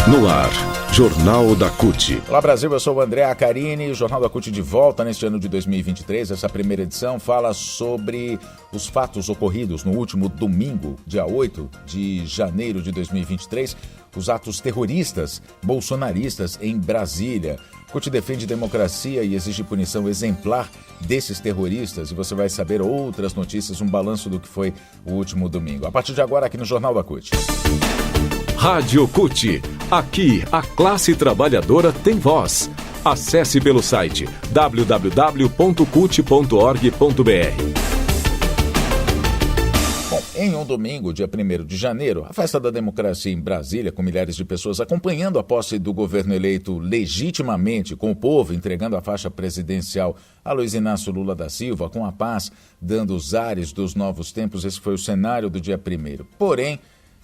No ar, Jornal da CUT. Olá Brasil, eu sou o André Acarini, o Jornal da CUT de volta neste ano de 2023. Essa primeira edição fala sobre os fatos ocorridos no último domingo, dia 8 de janeiro de 2023, os atos terroristas bolsonaristas em Brasília. CUT defende democracia e exige punição exemplar desses terroristas, e você vai saber outras notícias, um balanço do que foi o último domingo. A partir de agora aqui no Jornal da CUT. Rádio CUT. Aqui, a classe trabalhadora tem voz. Acesse pelo site www.cut.org.br. Bom, em um domingo, dia 1º de janeiro, a festa da democracia em Brasília, com milhares de pessoas acompanhando a posse do governo eleito legitimamente, com o povo entregando a faixa presidencial a Luiz Inácio Lula da Silva, com a paz dando os ares dos novos tempos. Esse foi o cenário do dia 1º. Porém,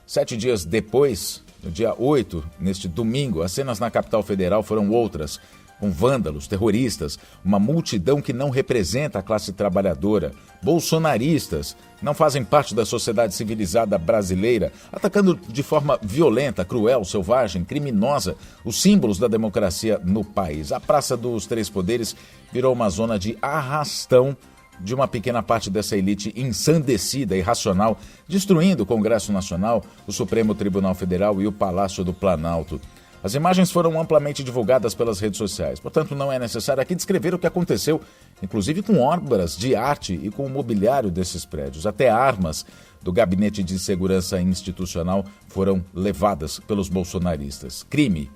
7 dias depois, no dia 8, neste domingo, as cenas na capital federal foram outras, com vândalos, terroristas, uma multidão que não representa a classe trabalhadora, bolsonaristas, não fazem parte da sociedade civilizada brasileira, atacando de forma violenta, cruel, selvagem, criminosa os símbolos da democracia no país. A Praça dos Três Poderes virou uma zona de arrastão de uma pequena parte dessa elite ensandecida e irracional, destruindo o Congresso Nacional, o Supremo Tribunal Federal e o Palácio do Planalto. As imagens foram amplamente divulgadas pelas redes sociais, portanto não é necessário aqui descrever o que aconteceu, inclusive com obras de arte e com o mobiliário desses prédios. Até armas do Gabinete de Segurança Institucional foram levadas pelos bolsonaristas. Crime,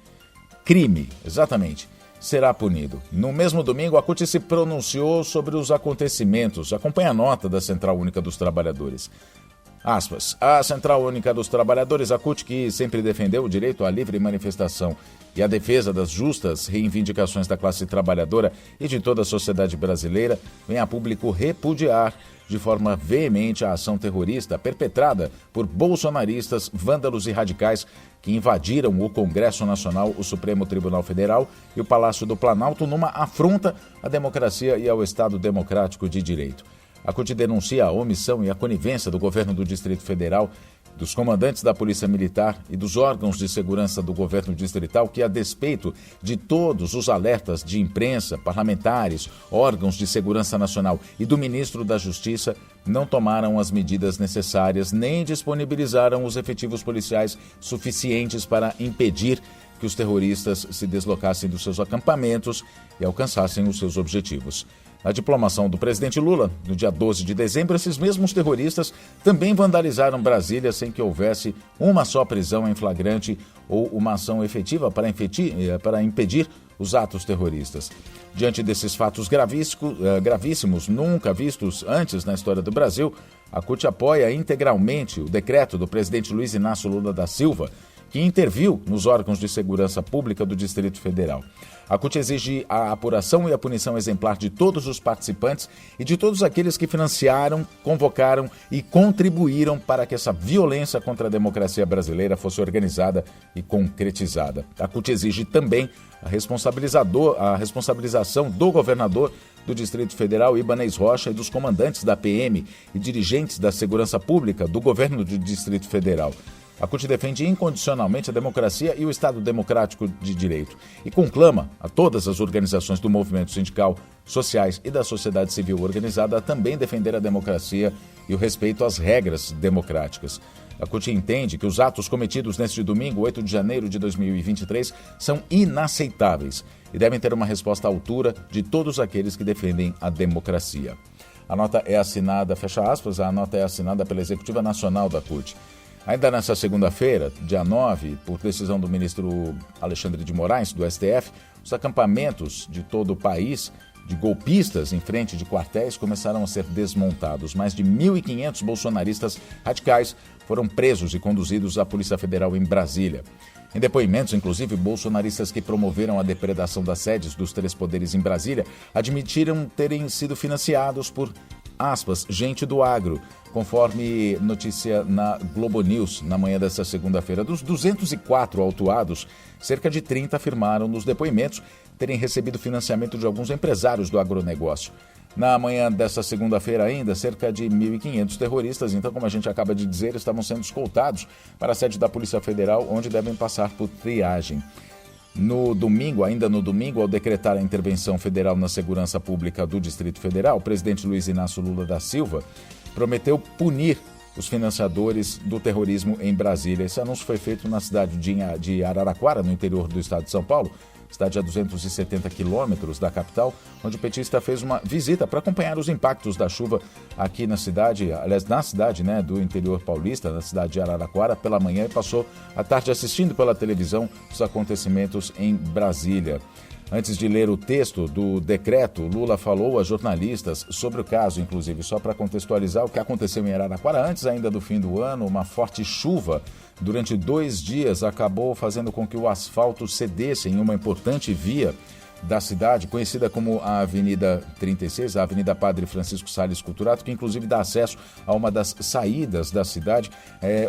exatamente, será punido. No mesmo domingo, a CUT se pronunciou sobre os acontecimentos. Acompanhe a nota da Central Única dos Trabalhadores. Aspas, a Central Única dos Trabalhadores, a CUT, que sempre defendeu o direito à livre manifestação e a defesa das justas reivindicações da classe trabalhadora e de toda a sociedade brasileira, vem a público repudiar de forma veemente a ação terrorista perpetrada por bolsonaristas, vândalos e radicais que invadiram o Congresso Nacional, o Supremo Tribunal Federal e o Palácio do Planalto numa afronta à democracia e ao Estado Democrático de Direito. A CUT denuncia a omissão e a conivência do governo do Distrito Federal, dos comandantes da Polícia Militar e dos órgãos de segurança do governo distrital que, a despeito de todos os alertas de imprensa, parlamentares, órgãos de segurança nacional e do ministro da Justiça, não tomaram as medidas necessárias nem disponibilizaram os efetivos policiais suficientes para impedir que os terroristas se deslocassem dos seus acampamentos e alcançassem os seus objetivos. Na diplomação do presidente Lula, no dia 12 de dezembro, esses mesmos terroristas também vandalizaram Brasília sem que houvesse uma só prisão em flagrante ou uma ação efetiva para impedir os atos terroristas. Diante desses fatos gravíssimos, nunca vistos antes na história do Brasil, a CUT apoia integralmente o decreto do presidente Luiz Inácio Lula da Silva, que interviu nos órgãos de segurança pública do Distrito Federal. A CUT exige a apuração e a punição exemplar de todos os participantes e de todos aqueles que financiaram, convocaram e contribuíram para que essa violência contra a democracia brasileira fosse organizada e concretizada. A CUT exige também a responsabilização do governador do Distrito Federal, Ibanez Rocha, e dos comandantes da PM e dirigentes da segurança pública do governo do Distrito Federal. A CUT defende incondicionalmente a democracia e o Estado Democrático de Direito e conclama a todas as organizações do movimento sindical, sociais e da sociedade civil organizada a também defender a democracia e o respeito às regras democráticas. A CUT entende que os atos cometidos neste domingo, 8 de janeiro de 2023, são inaceitáveis e devem ter uma resposta à altura de todos aqueles que defendem a democracia. A nota é assinada, fecha aspas, a nota é assinada pela Executiva Nacional da CUT. Ainda nesta segunda-feira, dia 9, por decisão do ministro Alexandre de Moraes, do STF, os acampamentos de todo o país de golpistas em frente de quartéis começaram a ser desmontados. Mais de 1.500 bolsonaristas radicais foram presos e conduzidos à Polícia Federal em Brasília. Em depoimentos, inclusive, bolsonaristas que promoveram a depredação das sedes dos três poderes em Brasília admitiram terem sido financiados por, aspas, gente do agro, conforme notícia na Globo News na manhã desta segunda-feira. Dos 204 autuados, cerca de 30 afirmaram nos depoimentos terem recebido financiamento de alguns empresários do agronegócio. Na manhã desta segunda-feira ainda, cerca de 1.500 terroristas, então, como a gente acaba de dizer, estavam sendo escoltados para a sede da Polícia Federal, onde devem passar por triagem. Ainda no domingo, ao decretar a intervenção federal na segurança pública do Distrito Federal, o presidente Luiz Inácio Lula da Silva prometeu punir os financiadores do terrorismo em Brasília. Esse anúncio foi feito na cidade de Araraquara, no interior do estado de São Paulo, cidade a 270 quilômetros da capital, onde o petista fez uma visita para acompanhar os impactos da chuva aqui na cidade, do interior paulista, na cidade de Araraquara, pela manhã, e passou a tarde assistindo pela televisão os acontecimentos em Brasília. Antes de ler o texto do decreto, Lula falou a jornalistas sobre o caso, inclusive, só para contextualizar o que aconteceu em Araraquara antes ainda do fim do ano. Uma forte chuva durante 2 dias acabou fazendo com que o asfalto cedesse em uma importante via da cidade, conhecida como a Avenida 36, a Avenida Padre Francisco Salles Culturato, que inclusive dá acesso a uma das saídas da cidade.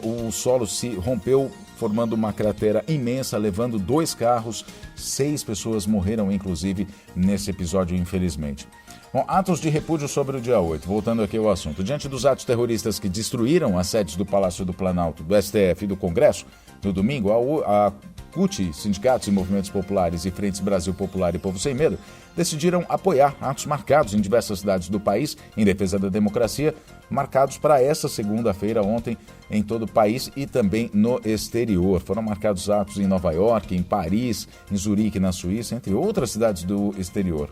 O solo se rompeu, formando uma cratera imensa, levando 2 carros, 6 pessoas morreram, inclusive, nesse episódio, infelizmente. Bom, atos de repúdio sobre o dia 8, voltando aqui ao assunto. Diante dos atos terroristas que destruíram as sedes do Palácio do Planalto, do STF e do Congresso, no domingo, a CUT, Sindicatos e Movimentos Populares e Frentes Brasil Popular e Povo Sem Medo, decidiram apoiar atos marcados em diversas cidades do país em defesa da democracia, marcados para essa segunda-feira, ontem, em todo o país e também no exterior. Foram marcados atos em Nova York, em Paris, em Zurique, na Suíça, entre outras cidades do exterior.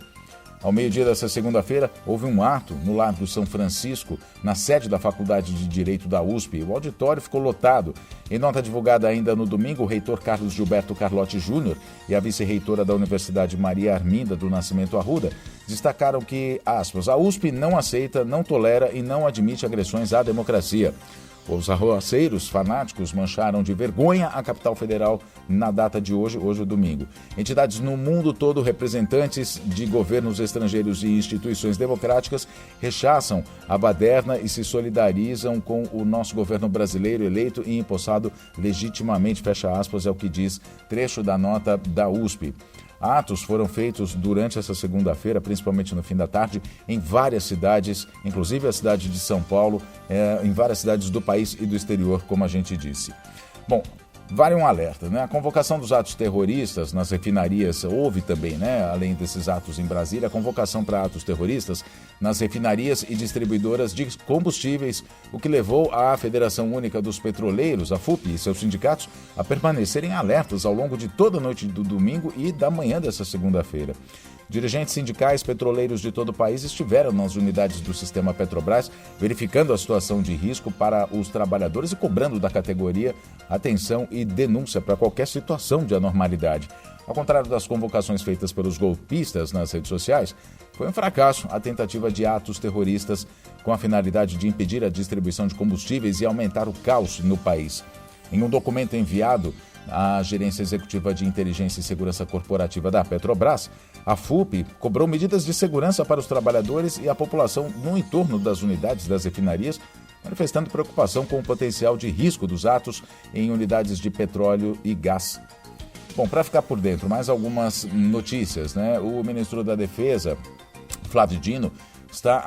Ao meio-dia dessa segunda-feira, houve um ato no Largo São Francisco, na sede da Faculdade de Direito da USP. O auditório ficou lotado. Em nota divulgada ainda no domingo, o reitor Carlos Gilberto Carlotti Júnior e a vice-reitora da Universidade Maria Arminda do Nascimento Arruda destacaram que, aspas, a USP não aceita, não tolera e não admite agressões à democracia. Os arruaceiros fanáticos mancharam de vergonha a capital federal na data de hoje domingo. Entidades no mundo todo, representantes de governos estrangeiros e instituições democráticas rechaçam a baderna e se solidarizam com o nosso governo brasileiro eleito e empossado legitimamente, fecha aspas, é o que diz trecho da nota da USP. Atos foram feitos durante essa segunda-feira, principalmente no fim da tarde, em várias cidades, inclusive a cidade de São Paulo, em várias cidades do país e do exterior, como a gente disse. Bom, vale um alerta, né? A convocação dos atos terroristas nas refinarias, houve também, né? Além desses atos em Brasília, a convocação para atos terroristas nas refinarias e distribuidoras de combustíveis, o que levou a Federação Única dos Petroleiros, a FUP, e seus sindicatos a permanecerem alertas ao longo de toda a noite do domingo e da manhã dessa segunda-feira. Dirigentes sindicais petroleiros de todo o país estiveram nas unidades do sistema Petrobras, verificando a situação de risco para os trabalhadores e cobrando da categoria atenção e denúncia para qualquer situação de anormalidade. Ao contrário das convocações feitas pelos golpistas nas redes sociais, foi um fracasso a tentativa de atos terroristas com a finalidade de impedir a distribuição de combustíveis e aumentar o caos no país. Em um documento enviado à Gerência Executiva de Inteligência e Segurança Corporativa da Petrobras, a FUP cobrou medidas de segurança para os trabalhadores e a população no entorno das unidades das refinarias, manifestando preocupação com o potencial de risco dos atos em unidades de petróleo e gás. Bom, para ficar por dentro, mais algumas notícias, né? O ministro da Defesa, Flávio Dino, está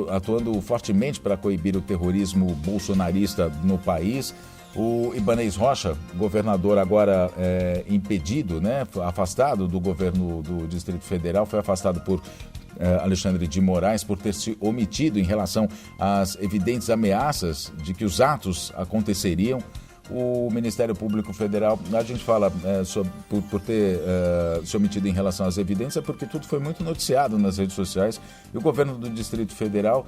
atuando fortemente para coibir o terrorismo bolsonarista no país. O Ibanez Rocha, governador agora impedido, né, afastado do governo do Distrito Federal, foi afastado por Alexandre de Moraes por ter se omitido em relação às evidentes ameaças de que os atos aconteceriam. O Ministério Público Federal, a gente fala por ter se omitido em relação às evidências, porque tudo foi muito noticiado nas redes sociais e o governo do Distrito Federal,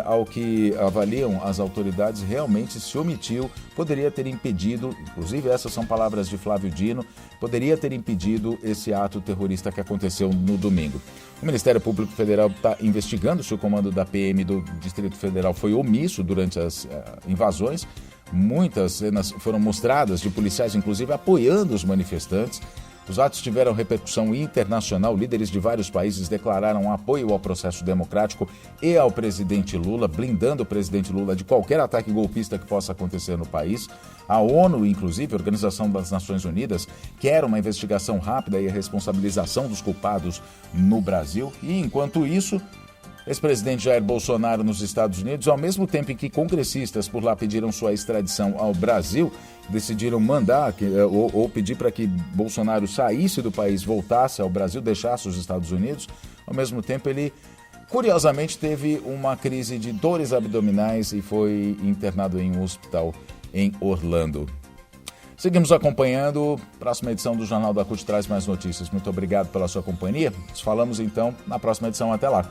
ao que avaliam as autoridades, realmente se omitiu, poderia ter impedido, inclusive essas são palavras de Flávio Dino, poderia ter impedido esse ato terrorista que aconteceu no domingo. O Ministério Público Federal está investigando se o comando da PM do Distrito Federal foi omisso durante as invasões. Muitas cenas foram mostradas de policiais, inclusive, apoiando os manifestantes. Os atos tiveram repercussão internacional. Líderes de vários países declararam apoio ao processo democrático e ao presidente Lula, blindando o presidente Lula de qualquer ataque golpista que possa acontecer no país. A ONU, inclusive, a Organização das Nações Unidas, quer uma investigação rápida e a responsabilização dos culpados no Brasil. E, enquanto isso, Ex-presidente Jair Bolsonaro nos Estados Unidos, ao mesmo tempo em que congressistas por lá pediram sua extradição ao Brasil, decidiram mandar ou pedir para que Bolsonaro saísse do país, voltasse ao Brasil, deixasse os Estados Unidos, ao mesmo tempo ele, curiosamente, teve uma crise de dores abdominais e foi internado em um hospital em Orlando. Seguimos acompanhando. Próxima edição do Jornal da CUT traz mais notícias. Muito obrigado pela sua companhia. Nos falamos então na próxima edição. Até lá.